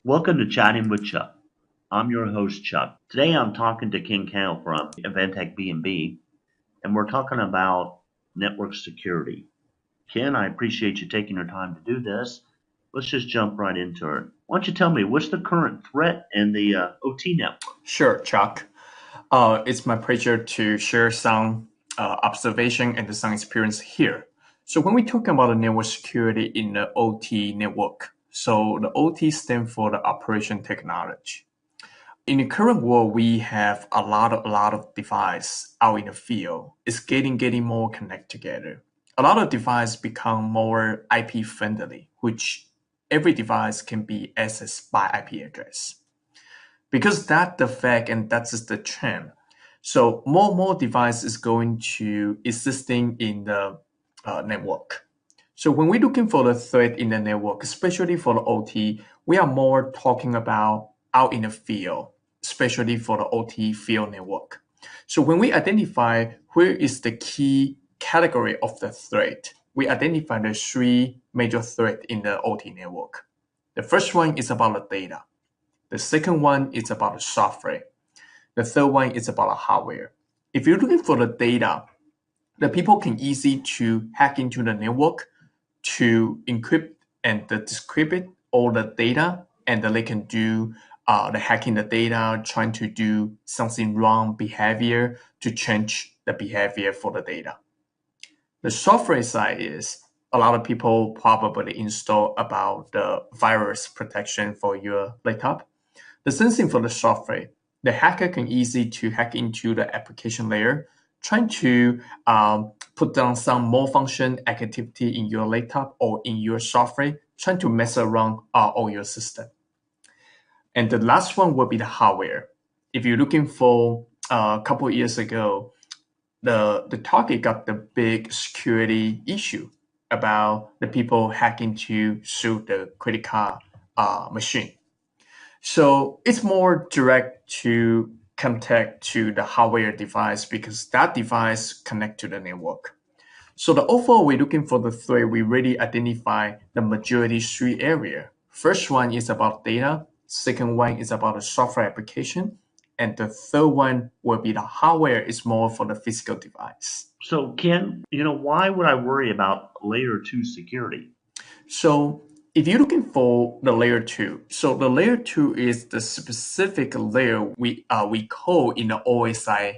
Welcome to Chatting with Chuck. I'm your host, Chuck. Today I'm talking to Ken Kale from Eventech B&B, and we're talking about network security. Ken, I appreciate you taking your time to do this. Let's just jump right into it. Why don't you tell me what's the current threat in the OT network? Sure, Chuck. It's my pleasure to share some observation and some experience here. So when we talk about the network security in the OT network, so the OT stands for the operation technology. In the current world, we have a lot of device out in the field. It's getting more connected together. A lot of devices become more IP friendly, which every device can be accessed by IP address because that's the fact and that's just the trend. So more device is going to existing in the network. So when we're looking for the threat in the network, especially for the OT, we are more talking about out in the field, especially for the OT field network. So when we identify where is the key category of the threat, we identify the three major threats in the OT network. The first one is about the data. The second one is about the software. The third one is about the hardware. If you're looking for the data, the people can easy to hack into the network to encrypt and decrypt all the data, and then they can do the hacking the data, trying to do something wrong behavior to change the behavior for the data. The software side is a lot of people probably install about the virus protection for your laptop. The same thing for the software. The hacker can easy to hack into the application layer, trying to put down some more function activity in your laptop or in your software, trying to mess around all your system. And the last one will be the hardware. If you're looking for a couple of years ago, the Target got the big security issue about the people hacking to suit the credit card machine. So it's more direct to contact to the hardware device because that device connect to the network. So the overall we're looking for the threat, we really identify the majority three area. First one is about data, second one is about the software application, and the third one will be the hardware is more for the physical device. So, Ken, why would I worry about layer two security? So if you're looking for the layer two, so the layer two is the specific layer we call in the OSI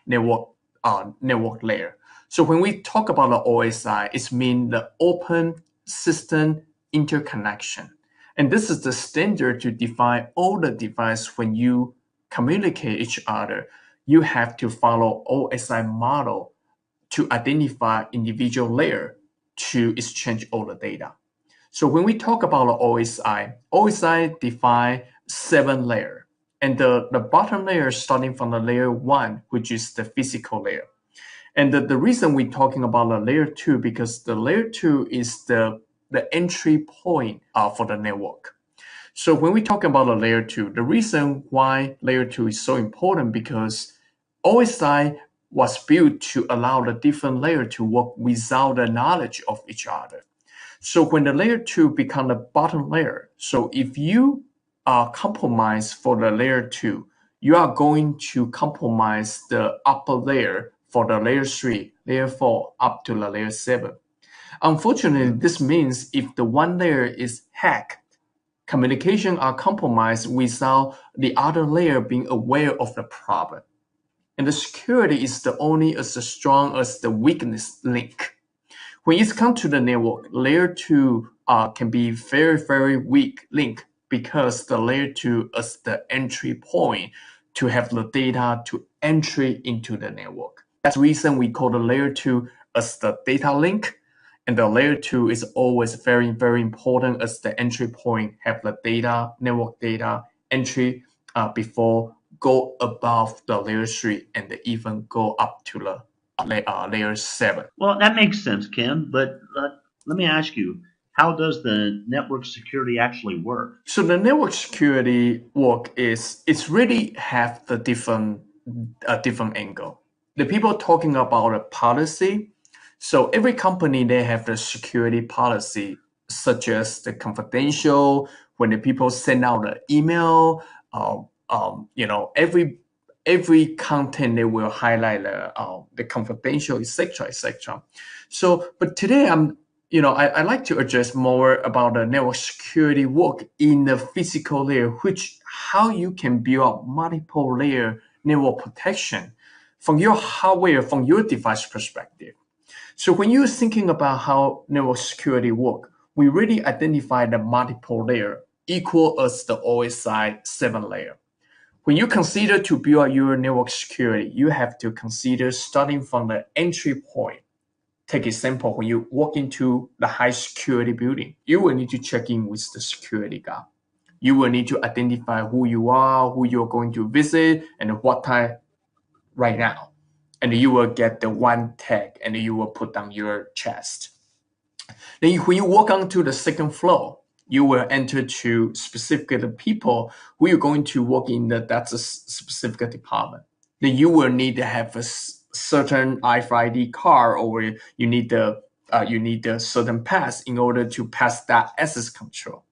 network layer. So when we talk about the OSI, it means the open system interconnection. And this is the standard to define all the device when you communicate each other. You have to follow OSI model to identify individual layer to exchange all the data. So when we talk about the OSI define 7 layer. And the bottom layer starting from the layer 1, which is the physical layer. And the reason we're talking about the layer 2, because the layer 2 is the entry point for the network. So when we talk about the layer 2, the reason why layer 2 is so important because OSI was built to allow the different layer to work without the knowledge of each other. So when the layer 2 become the bottom layer, so if you compromise for the layer 2, you are going to compromise the upper layer for the layer 3, layer 4, up to the layer 7. Unfortunately, this means if the one layer is hacked, communication are compromised without the other layer being aware of the problem. And the security is the only as strong as the weakness link. When it comes to the network, layer 2 can be very weak link because the layer 2 is the entry point to have the data to entry into the network. That's the reason we call the layer 2 as the data link. And the layer 2 is always very important as the entry point, have the data, network data entry before go above the layer 3 and even go up to the layer 7. Well, that makes sense, Ken, but let me ask you, how does the network security actually work? So the network security work is it's really have the different angle. The people talking about a policy. So every company they have the security policy, such as the confidential, when the people send out an email, every content they will highlight the confidential, etc., etc. So, but today I like to address more about the network security work in the physical layer, which how you can build up multiple layer network protection from your hardware, from your device perspective. So when you're thinking about how network security work, we really identify the multiple layer equal as the OSI 7 layer. When you consider to build your network security, you have to consider starting from the entry point. Take example, when you walk into the high security building, you will need to check in with the security guard. You will need to identify who you are, who you're going to visit, and what time right now. And you will get the one tag and you will put on your chest. Then when you walk onto the second floor, you will enter to specific people who you're going to work in that's a specific department. Then you will need to have a certain RFID card, or you need a certain pass in order to pass that access control.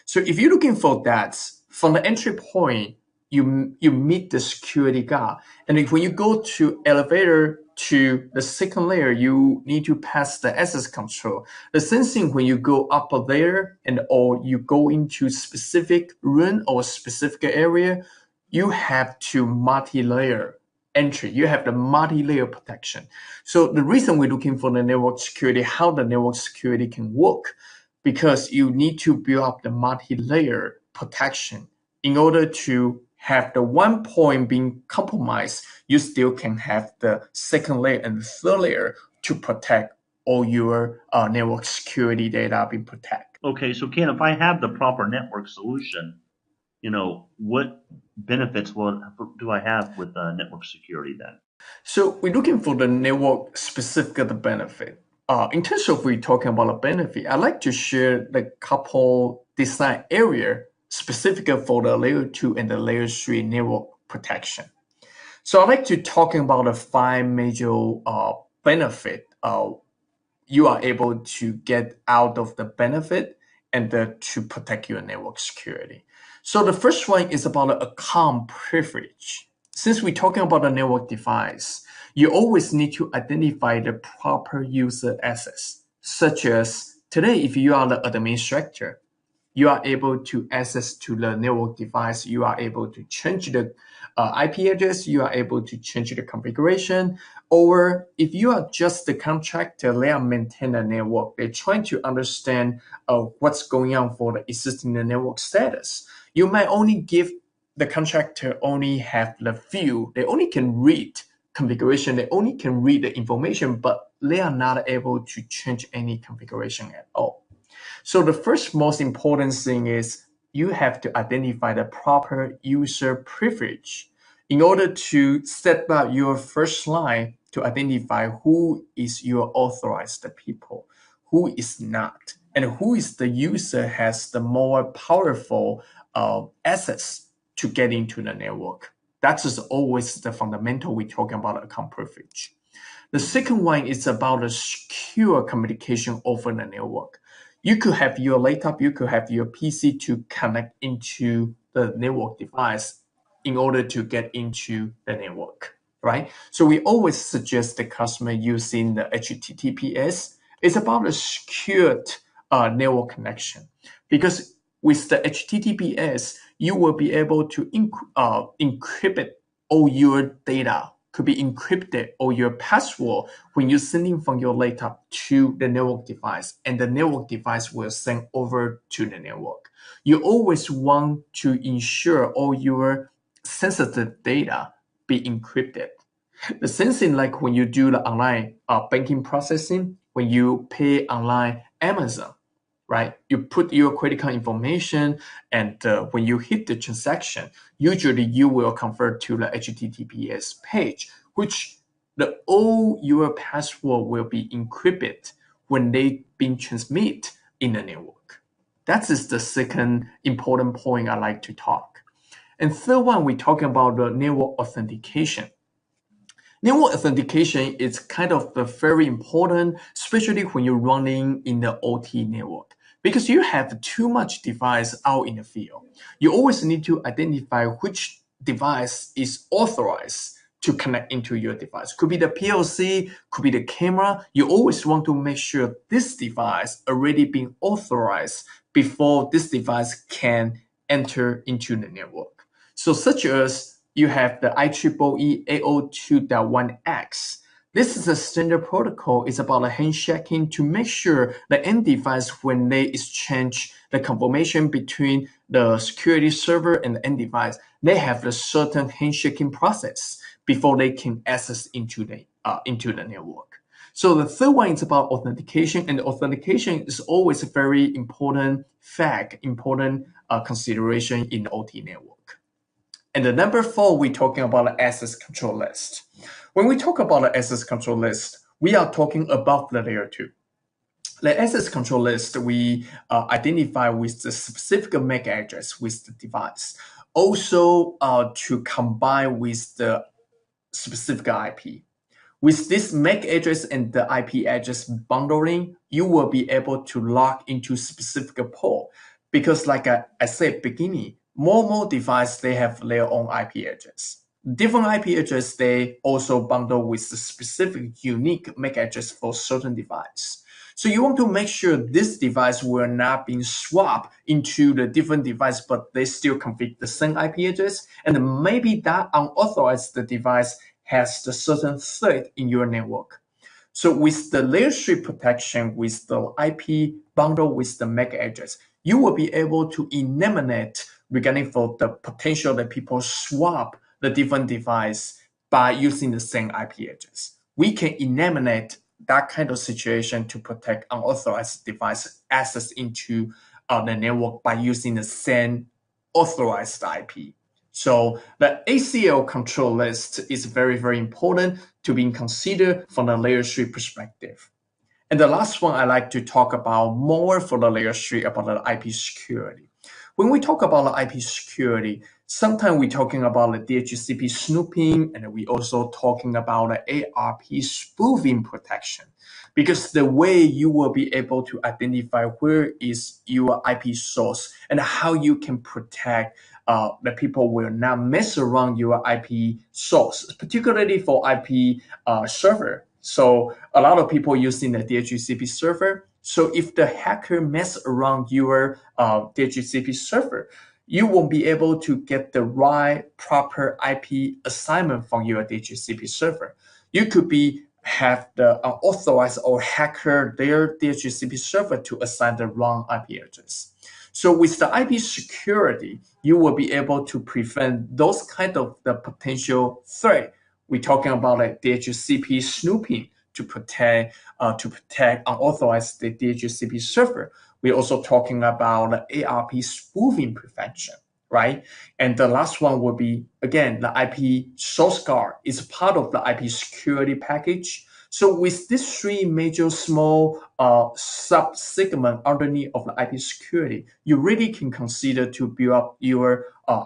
So if you're looking for that, from the entry point, you meet the security guard. And if when you go to elevator to the second layer, you need to pass the access control. The same thing when you go up a layer or you go into specific room or specific area, you have to multi-layer entry. You have the multi-layer protection. So the reason we're looking for the network security, how the network security can work, because you need to build up the multi-layer protection in order to have the one point being compromised, you still can have the second layer and the third layer to protect all your network security data being protected. Okay, so Ken, if I have the proper network solution, what benefits do I have with network security then? So we're looking for the network specific benefit. In terms of we talking about a benefit, I'd like to share the couple design area specific for the layer 2 and the layer 3 network protection. So I'd like to talk about the 5 major benefit you are able to get out of the benefit and to protect your network security. So the first one is about the account privilege. Since we're talking about a network device, you always need to identify the proper user access, such as today, if you are the administrator, you are able to access to the network device. You are able to change the IP address. You are able to change the configuration. Or if you are just the contractor, they are maintaining the network. They're trying to understand what's going on for the existing network status. You might only give the contractor only have the view. They only can read configuration. They only can read the information, but they are not able to change any configuration at all. So the first most important thing is you have to identify the proper user privilege in order to set up your first line to identify who is your authorized people, who is not, and who is the user has the more powerful access to get into the network. That is always the fundamental we're talking about account privilege. The second one is about the secure communication over the network. You could have your laptop, you could have your PC to connect into the network device in order to get into the network, right? So we always suggest the customer using the HTTPS. It's about a secured network connection, because with the HTTPS, you will be able to encrypt all your data, could be encrypted, or your password when you're sending from your laptop to the network device, and the network device will send over to the network. You always want to ensure all your sensitive data be encrypted. The same thing like when you do the online banking processing, when you pay online Amazon, right? You put your credit card information, and when you hit the transaction, usually you will convert to the HTTPS page, which all your password will be encrypted when they being transmitted in the network. That is the second important point I like to talk. And third one, we're talking about the network authentication. Network authentication is kind of very important, especially when you're running in the OT network, because you have too much device out in the field. You always need to identify which device is authorized to connect into your device. Could be the PLC, could be the camera. You always want to make sure this device already been authorized before this device can enter into the network. So such as you have the IEEE 802.1x. This is a standard protocol. It's about a handshaking to make sure the end device, when they exchange the confirmation between the security server and the end device, they have a certain handshaking process before they can access into the network. So the third one is about authentication, and authentication is always a very important fact, important consideration in the OT network. And the number 4, we're talking about the access control list. When we talk about the access control list, we are talking about the layer 2. The access control list, we identify with the specific MAC address with the device. Also, to combine with the specific IP. With this MAC address and the IP address bundling, you will be able to log into specific port. Because like I said beginning, more devices, they have their own IP address. Different IP address, they also bundle with the specific unique MAC address for certain device. So you want to make sure this device will not be swapped into the different device, but they still configure the same IP address. And maybe that unauthorized device has the certain threat in your network. So with the layer 3 protection, with the IP bundle with the MAC address, you will be able to eliminate regarding for the potential that people swap the different device by using the same IP address. We can eliminate that kind of situation to protect unauthorized device access into the network by using the same authorized IP. So the ACL control list is very, very important to be considered from the layer 3 perspective. And the last one I like to talk about more for the layer 3 about the IP security. When we talk about the IP security, sometimes we're talking about the DHCP snooping, and we also talking about the ARP spoofing protection. Because the way you will be able to identify where is your IP source and how you can protect the people will not mess around your IP source, particularly for IP server. So a lot of people using the DHCP server. So if the hacker mess around your DHCP server, you won't be able to get the right proper IP assignment from your DHCP server. You could have the unauthorized or hacker their DHCP server to assign the wrong IP address. So with the IP security, you will be able to prevent those kind of the potential threat. We're talking about like DHCP snooping to protect unauthorized the DHCP server. We're also talking about the ARP spoofing prevention, right? And the last one will be, again, the IP source guard is part of the IP security package. So with these 3 major small sub-segment underneath of the IP security, you really can consider to build up your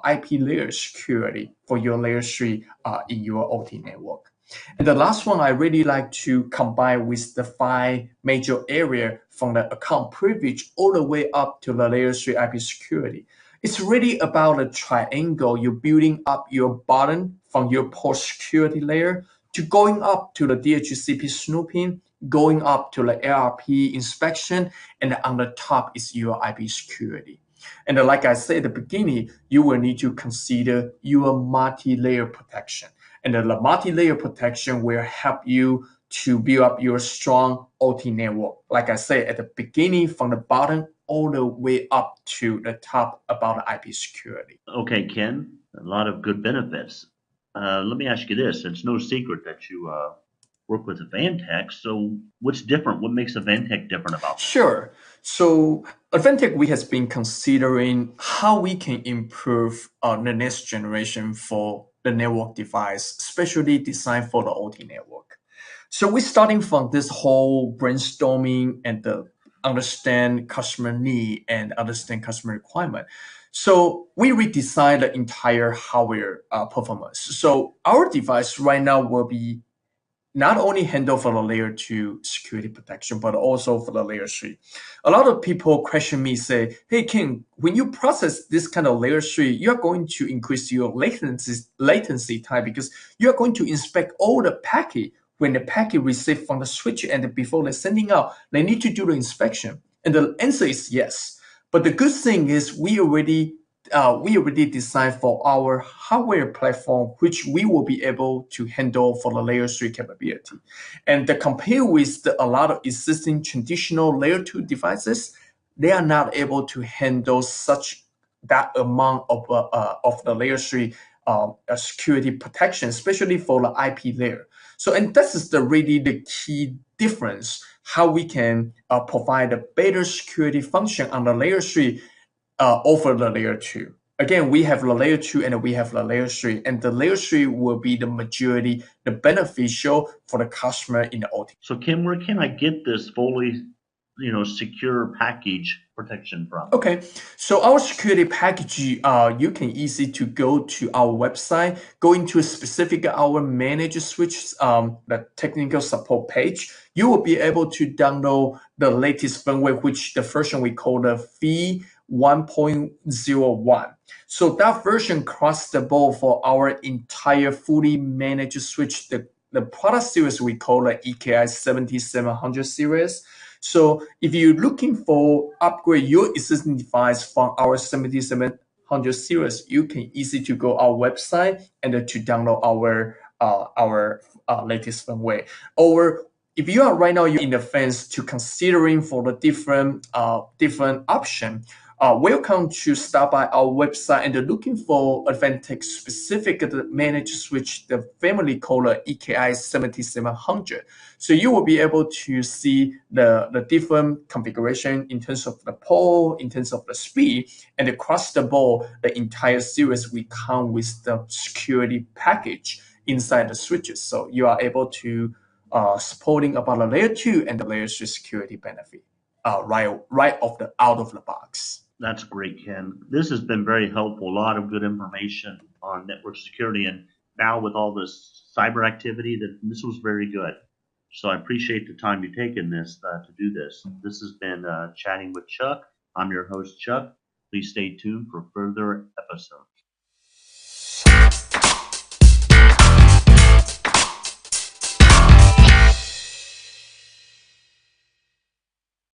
IP layer security for your layer 3 in your OT network. And the last one I really like to combine with the 5 major area from the account privilege all the way up to the layer 3 IP security. It's really about a triangle. You're building up your bottom from your port security layer to going up to the DHCP snooping, going up to the ARP inspection, and on the top is your IP security. And like I said at the beginning, you will need to consider your multi-layer protection. And the multi-layer protection will help you to build up your strong OT network. Like I said at the beginning, from the bottom all the way up to the top about the IP security. Okay, Ken, a lot of good benefits. Let me ask you this. It's no secret that you work with Advantech. So what's different? What makes Advantech different about this? Sure. So Advantech, we has been considering how we can improve the next generation for the network device, especially designed for the OT network. So we're starting from this whole brainstorming and the understand customer need and understand customer requirement. So we redesign the entire hardware performance. So our device right now will be not only handle for the layer 2 security protection, but also for the layer 3. A lot of people question me, say, hey, King, when you process this kind of layer 3, you're going to increase your latency time because you're going to inspect all the packet. When the packet received from the switch and before they're sending out, they need to do the inspection. And the answer is yes. But the good thing is we already designed for our hardware platform, which we will be able to handle for the layer 3 capability. And compared with a lot of existing traditional layer 2 devices, they are not able to handle that amount of the layer 3 security protection, especially for the IP layer. So, and this is really the key difference, how we can provide a better security function on the layer 3 over the layer 2. Again, we have the layer 2 and we have the layer 3, and the layer 3 will be the majority, the beneficial for the customer in the OT. So Kim, where can I get this fully, secure package protection from? Okay, so our security package, you can easily to go to our website, go into a specific our managed switch, the technical support page. You will be able to download the latest firmware, which the version we call the V1.01. So that version across the board for our entire fully managed switch, the product series we call the EKI 7700 series. So if you're looking for upgrade your existing device from our 7700 series, you can easily to go our website and to download our latest firmware. Or if you are right now you're in the fence to considering for the different option, welcome to stop by our website and looking for Advantech specific managed switch, the family called EKI 7700. So you will be able to see the different configuration in terms of the port, in terms of the speed, and across the board, the entire series we come with the security package inside the switches. So you are able to supporting about the layer 2 and the layer 3 security benefit right out of the box. That's great, Ken. This has been very helpful. A lot of good information on network security, and now with all this cyber activity, this was very good. So I appreciate the time you've taken to do this. This has been Chatting with Chuck. I'm your host, Chuck. Please stay tuned for further episodes.